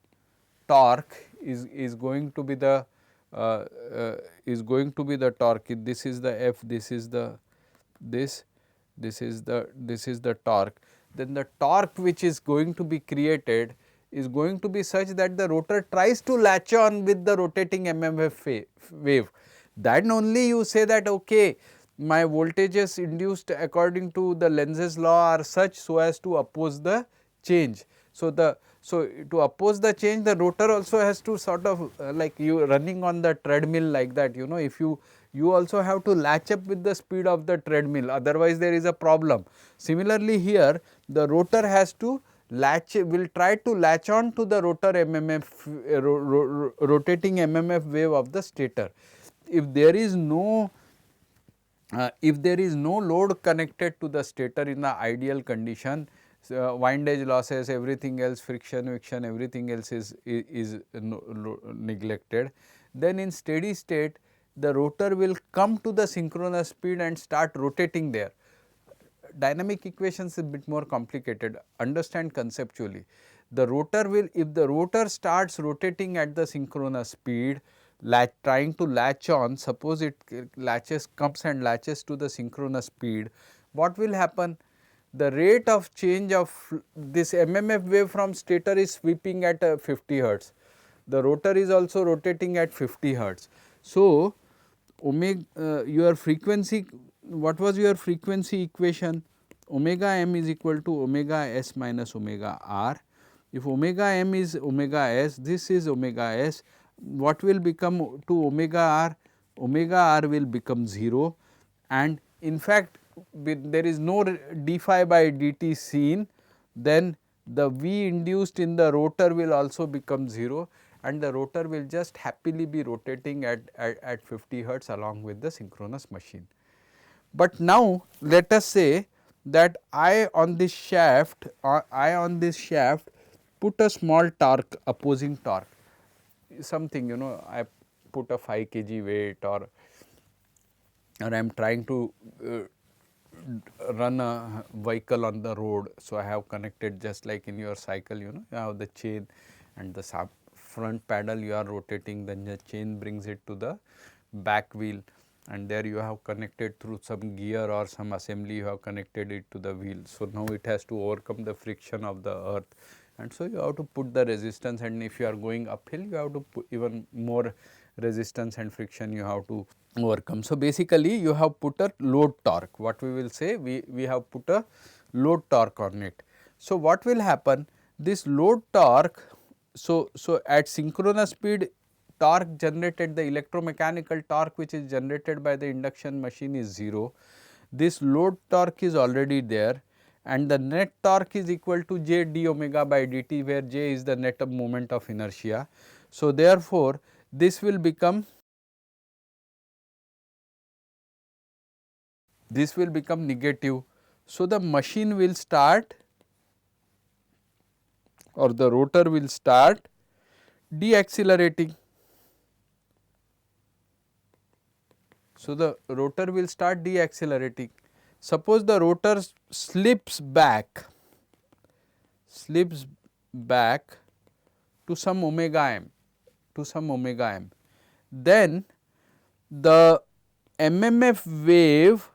torque, is going to be the torque. This is the F, this is the this is the torque. Then the torque which is going to be created is going to be such that the rotor tries to latch on with the rotating MMF wave. Then only you say that okay, my voltages induced according to the Lenz's law are such so as to oppose the change. So, to oppose the change, the rotor also has to sort of like you running on the treadmill like that, you know, if you also have to latch up with the speed of the treadmill, otherwise there is a problem. Similarly, here the rotor has to will try to latch on to the rotor MMF rotating MMF wave of the stator. If there is no load connected to the stator in the ideal condition, windage losses, everything else, friction, everything else is neglected, then in steady state the rotor will come to the synchronous speed and start rotating there. Dynamic equations is a bit more complicated, understand conceptually. The rotor will, if the rotor starts rotating at the synchronous speed, trying to latch on, suppose it comes and latches to the synchronous speed, what will happen? The rate of change of this MMF wave from stator is sweeping at 50 hertz. The rotor is also rotating at 50 hertz. So, your frequency, what was your frequency equation? Omega m is equal to omega s minus omega r. If omega m is omega s, this is omega s, what will become to omega r? Omega r will become 0, and in fact, there is no d phi by dt seen, then the V induced in the rotor will also become 0, and the rotor will just happily be rotating at 50 hertz along with the synchronous machine. But now let us say that I on this shaft put a small torque, opposing torque, something, you know, I put a 5 kg weight, or I am trying to run a vehicle on the road. So, I have connected just like in your cycle, you know, you have the chain and the front pedal you are rotating, then the chain brings it to the back wheel, and there you have connected through some gear or some assembly, you have connected it to the wheel. So, now it has to overcome the friction of the earth, and so you have to put the resistance, and if you are going uphill you have to put even more resistance and friction you have to overcome. So, basically you have put a load torque, what we will say, we have put a load torque on it. So, what will happen, this load torque, so at synchronous speed, torque generated, the electromechanical torque which is generated by the induction machine is 0. This load torque is already there, and the net torque is equal to j d omega by dt, where j is the net moment of inertia. So, therefore, this will become negative. So, the machine will start, or the rotor will start deaccelerating. So, the rotor will start deaccelerating. Suppose the rotor slips back to some omega m, then the MMF wave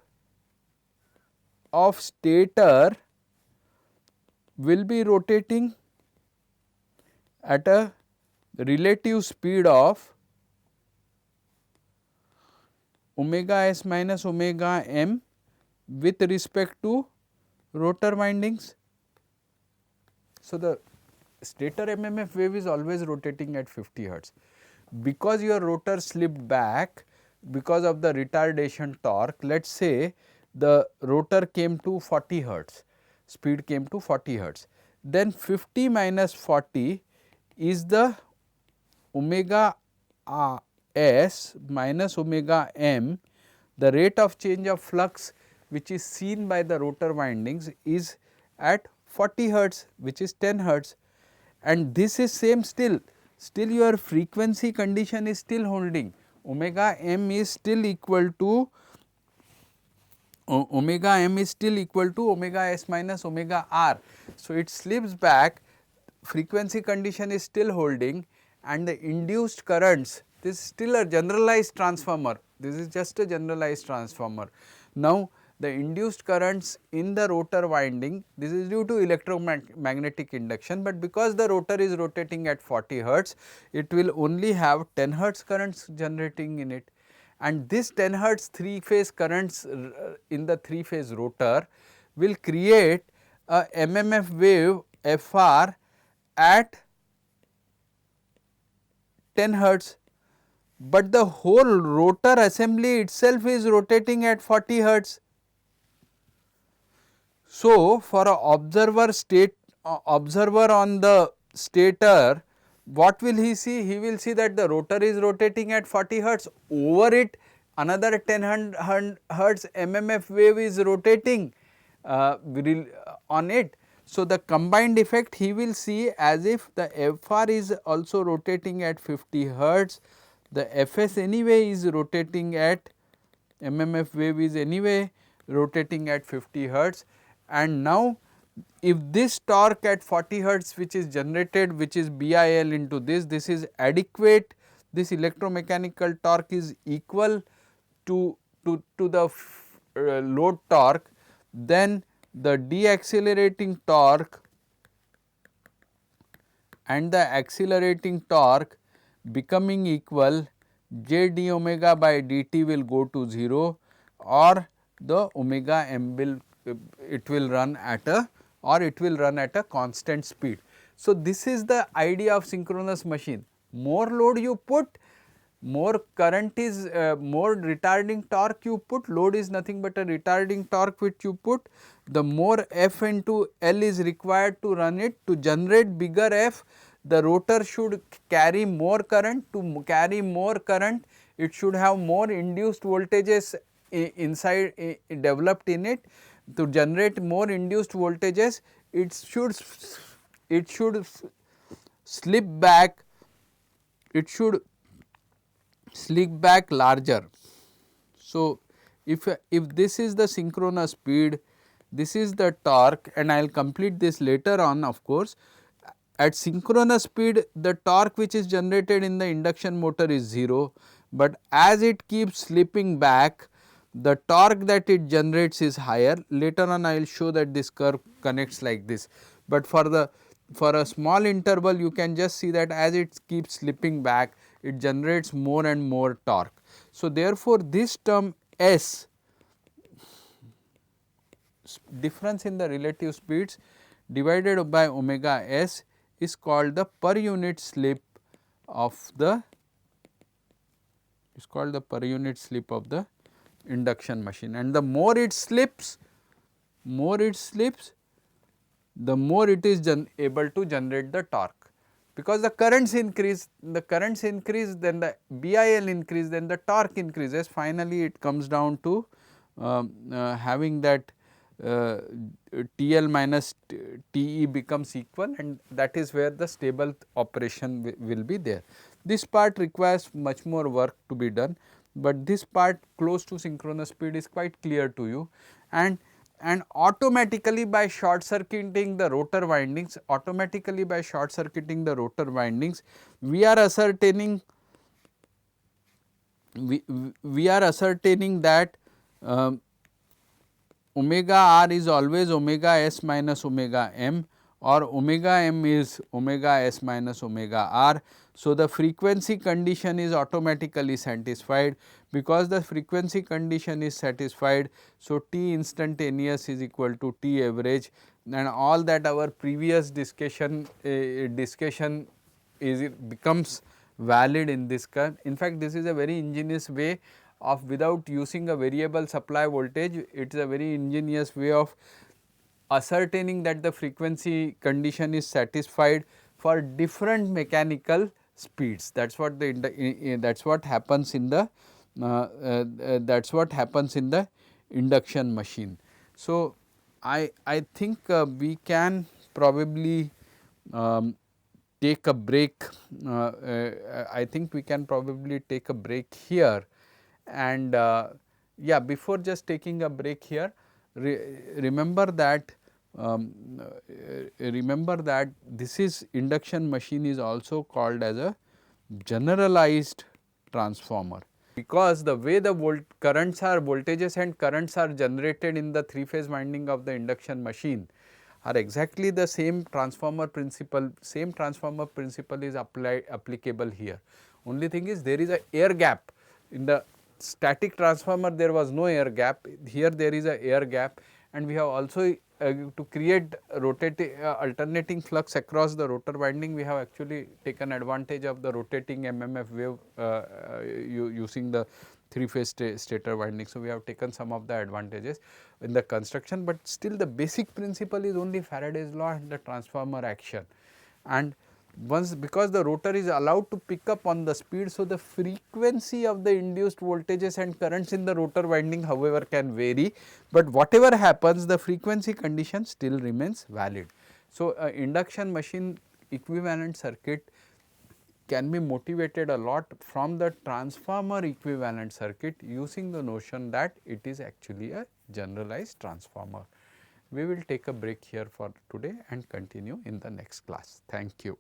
of stator will be rotating at a relative speed of omega s minus omega m with respect to rotor windings. So, the stator MMF wave is always rotating at 50 hertz. Because your rotor slipped back because of the retardation torque, let us say the rotor came to 40 hertz, speed came to 40 hertz, then 50 minus 40 is the omega s minus omega m, the rate of change of flux which is seen by the rotor windings is at 40 hertz, which is 10 hertz, and this is same still your frequency condition is still holding, omega m is still equal to omega m is still equal to omega s minus omega r. So, it slips back, frequency condition is still holding, and the induced currents, this is still a generalized transformer, this is just a generalized transformer. Now, the induced currents in the rotor winding, this is due to electromagnetic induction, but because the rotor is rotating at 40 hertz, it will only have 10 hertz currents generating in it, and this 10 hertz 3 phase currents in the 3 phase rotor will create a MMF wave FR at 10 hertz, but the whole rotor assembly itself is rotating at 40 hertz. So, for a observer on the stator, what will he see? He will see that the rotor is rotating at 40 hertz, over it another 10 hertz MMF wave is rotating on it. So, the combined effect he will see as if the FR is also rotating at 50 hertz, the Fs anyway is rotating at MMF wave is anyway rotating at 50 hertz, and now if this torque at 40 hertz which is generated, which is BIL into this is adequate, this electromechanical torque is equal to the load torque, then the deaccelerating torque and the accelerating torque becoming equal, j d omega by dt will go to 0, or the omega m will it will run at a constant speed. So, this is the idea of synchronous machine. More load you put, more current is more retarding torque you put, load is nothing but a retarding torque which you put, the more F into L is required to run it. To generate bigger F, the rotor should carry more current, to carry more current it should have more induced voltages inside developed in it. To generate more induced voltages, it should slip back, larger. So, if this is the synchronous speed, this is the torque, and I will complete this later on of course. At synchronous speed, the torque which is generated in the induction motor is 0, but as it keeps slipping back, the torque that it generates is higher. Later on I will show that this curve connects like this, but for a small interval you can just see that as it keeps slipping back, it generates more and more torque. So, therefore, this term S, difference in the relative speeds divided by omega S, is called the per unit slip of the induction machine, and the more it slips, the more it is able to generate the torque, because the currents increase, then the BIL increase, then the torque increases, finally it comes down to having that TL minus TE becomes equal, and that is where the stable operation will be there. This part requires much more work to be done, but this part close to synchronous speed is quite clear to you, and automatically by short circuiting the rotor windings, we are ascertaining that omega r is always omega s minus omega m, or omega m is omega s minus omega r. So, the frequency condition is automatically satisfied. Because the frequency condition is satisfied, so T instantaneous is equal to T average, and all that our previous discussion becomes valid in this curve. In fact, this is a very ingenious way of, without using a variable supply voltage, it is a very ingenious way of ascertaining that the frequency condition is satisfied for different mechanical speeds. That is what happens in the induction machine. So, I think we can probably take a break. I think we can probably take a break here, and yeah, before just taking a break here, remember that this is induction machine is also called as a generalized transformer, because the way the voltages and currents are generated in the 3-phase winding of the induction machine are exactly the same transformer principle. Same transformer principle is applicable here. Only thing is, there is a air gap. In the static transformer there was no air gap, here there is a air gap, and we have also to create alternating flux across the rotor winding, we have actually taken advantage of the rotating MMF wave using the 3-phase stator winding. So, we have taken some of the advantages in the construction, but still the basic principle is only Faraday's law and the transformer action. And once, because the rotor is allowed to pick up on the speed, so the frequency of the induced voltages and currents in the rotor winding however can vary, but whatever happens, the frequency condition still remains valid. So, induction machine equivalent circuit can be motivated a lot from the transformer equivalent circuit using the notion that it is actually a generalized transformer. We will take a break here for today and continue in the next class. Thank you.